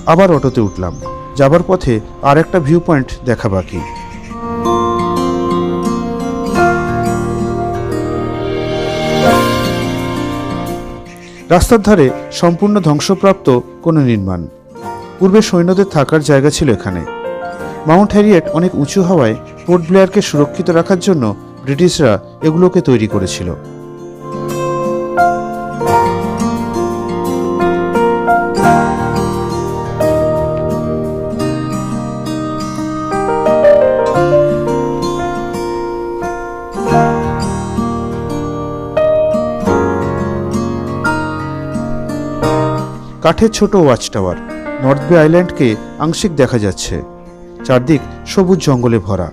আবার অটোতে উঠলাম। যাবার পথে আর একটা ভিউ পয়েন্ট দেখা বাকি। রাস্তার ধারে সম্পূর্ণ ধ্বংসপ্রাপ্ত কোনো নির্মাণ। পূর্বে সৈন্যদের থাকার জায়গা ছিল এখানে। মাউন্ট হ্যারিয়েট অনেক উঁচু হওয়ায় পোর্ট ব্লেয়ারকে সুরক্ষিত রাখার জন্য ব্রিটিশরা এগুলোকে তৈরি করেছিল। কাঠের ছোট ওয়াচ টাওয়ার নর্থ বে আইল্যান্ডকে আংশিক দেখা যাচ্ছে। চারদিক সবুজ জঙ্গলে ভরা।